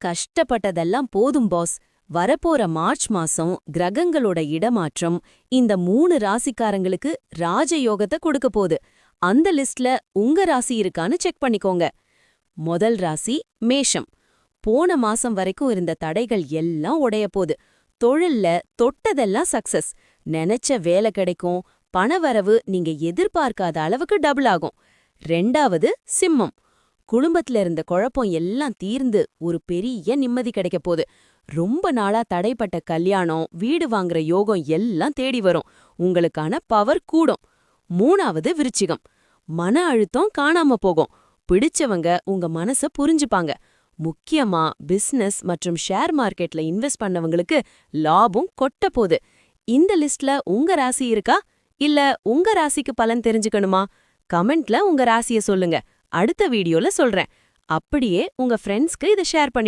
கஷ்டப்பட்டதெல்லாம் போதும் பாஸ். வரப்போற மார்ச் மாசம் கிரகங்களோட இடமாற்றம் இந்த 3 ராசிக்காரங்களுக்கு ராஜயோகத்தை கொடுக்க போகுது. அந்த லிஸ்ட்ல உங்க ராசி இருக்கான்னு செக் பண்ணிக்கோங்க. முதல் ராசி மேஷம். போன மாசம் வரைக்கும் இருந்த தடைகள் எல்லாம் உடைய போகுது. தொழில்ல தொட்டதெல்லாம் சக்சஸ். நினைச்ச வேலை கிடைக்கும். பணவரவு நீங்க எதிர்பார்க்காத அளவுக்கு டபுள் ஆகும். ரெண்டாவது சிம்மம். குடும்பத்துல இருந்த குழப்பம் எல்லாம் தீர்ந்து ஒரு பெரிய நிம்மதி கிடைக்க போகுது. ரொம்ப நாளா தடைப்பட்ட கல்யாணம், வீடு வாங்குற யோகம் எல்லாம் தேடி வரும். உங்களுக்கான பவர் கூடும். மூணாவது விருச்சிகம். மன அழுத்தம் காணாம போகும். பிடிச்சவங்க உங்க மனச புரிஞ்சுப்பாங்க. முக்கியமா பிசினஸ் மற்றும் ஷேர் மார்க்கெட்ல இன்வெஸ்ட் பண்ணவங்களுக்கு லாபம் கொட்ட போகுது. இந்த லிஸ்ட்ல உங்க ராசி இருக்கா? இல்ல உங்க ராசிக்கு பலன் தெரிஞ்சுக்கணுமா? கமெண்ட்ல உங்க ராசிய சொல்லுங்க. அடுத்த வீடியோல சொல்றேன். அப்படியே உங்க ஃப்ரெண்ட்ஸ்க்கு இதை ஷேர் பண்ணி